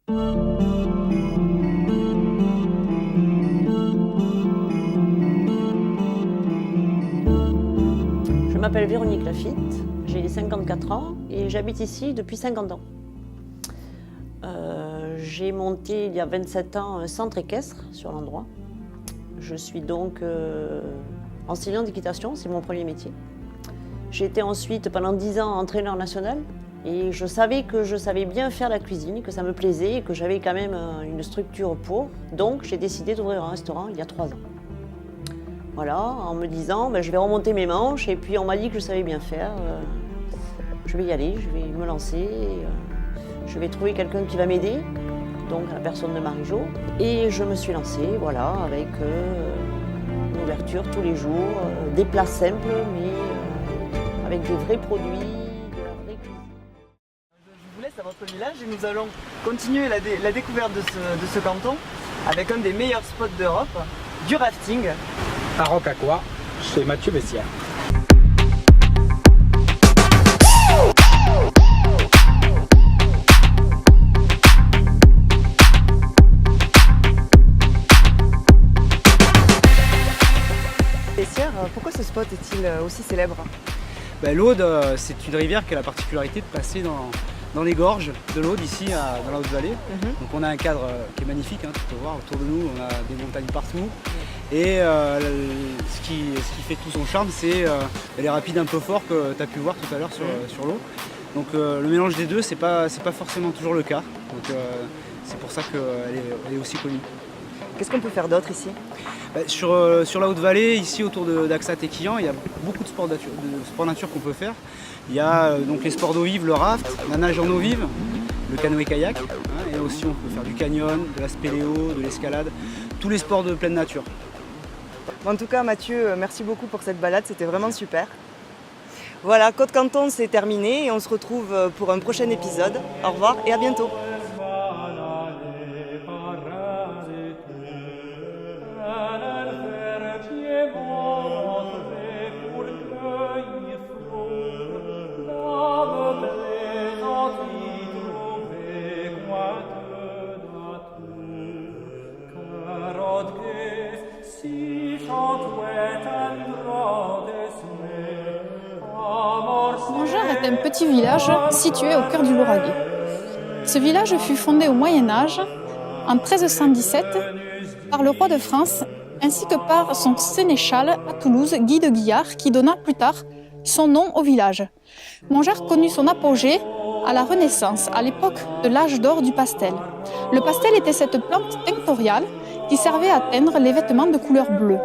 Je m'appelle Véronique Lafitte, j'ai 54 ans et j'habite ici depuis 50 ans. J'ai monté il y a 27 ans un centre équestre sur l'endroit. Je suis donc enseignante d'équitation, c'est mon premier métier. J'ai été ensuite pendant 10 ans entraîneur national et je savais que je savais bien faire la cuisine, que ça me plaisait et que j'avais quand même une structure pour. Donc j'ai décidé d'ouvrir un restaurant il y a 3 ans. Voilà, en me disant je vais remonter mes manches et puis on m'a dit que je savais bien faire. Je vais y aller, je vais me lancer, je vais trouver quelqu'un qui va m'aider, donc la personne de Marie-Jo. Et je me suis lancée, voilà, avec une ouverture tous les jours, des plats simples, mais avec des vrais produits, de la vraie cuisine. Je vous laisse à votre village et nous allons continuer la découverte de ce canton avec un des meilleurs spots d'Europe, du rafting. À Rocacois, chez Mathieu Bessière. Bessière, pourquoi ce spot est-il aussi célèbre? L'Aude, c'est une rivière qui a la particularité de passer dans les gorges de l'Aude, ici dans la Haute-Vallée. Donc on a un cadre qui est magnifique, tu peux voir autour de nous, on a des montagnes partout. Et ce qui fait tout son charme, c'est les rapides un peu forts que tu as pu voir tout à l'heure sur l'eau. Donc le mélange des deux, c'est pas forcément toujours le cas. Donc c'est pour ça qu'elle est aussi connue. Qu'est-ce qu'on peut faire d'autre ici? Sur la Haute-Vallée, ici autour d'Axat et Quillan, il y a beaucoup de sports nature qu'on peut faire. Il y a donc les sports d'eau vive, le raft, la nage en eau vive, le canoë-kayak, et aussi on peut faire du canyon, de la spéléo, de l'escalade, tous les sports de pleine nature. En tout cas Mathieu, merci beaucoup pour cette balade, c'était vraiment super. Voilà, Côte-Canton c'est terminé et on se retrouve pour un prochain épisode. Au revoir et à bientôt. Montgeard est un petit village situé au cœur du Lauragais. Ce village fut fondé au Moyen Âge, en 1317, par le roi de France, ainsi que par son sénéchal à Toulouse, Guy de Guillard, qui donna plus tard son nom au village. Montgeard connut son apogée à la Renaissance, à l'époque de l'âge d'or du pastel. Le pastel était cette plante tinctoriale qui servait à teindre les vêtements de couleur bleue.